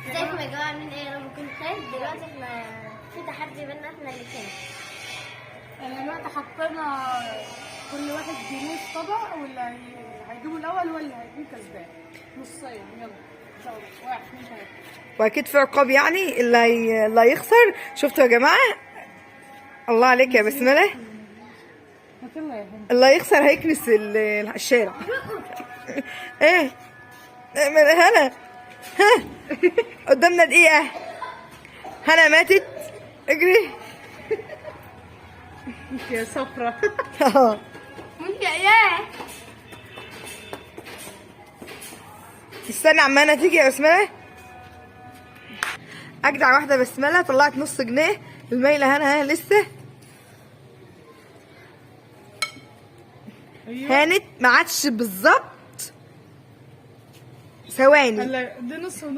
ازيكم يا جماعه، عاملين ايه؟ انا كنت خايف. دلوقتي احنا في تحدي بينا احنا الاثنين. دلوقتي حطينا كل واحد جنيه في طبق، واللي هيجيبه الاول هو اللي هيكون كسبان. نصين، يلا يلا، 1 2 3. واكيد في عقاب يعني اللي هيخسر. شفتوا يا جماعه؟ الله عليك يا بسمله. يلا يا هند. اللي هيخسر هيكنس الشارع. ايه هنا، ها قدامنا دقيقه. هنا ماتت. اجري. انت يا صفرة. وانت ايه؟ استنى عمالة تيجي يا بسمله. اجدع واحده بسمله طلعت نص جنيه. الميله هنا لسه هانت، ما عادش بالظبط ثواني. هلا ده نص ونص.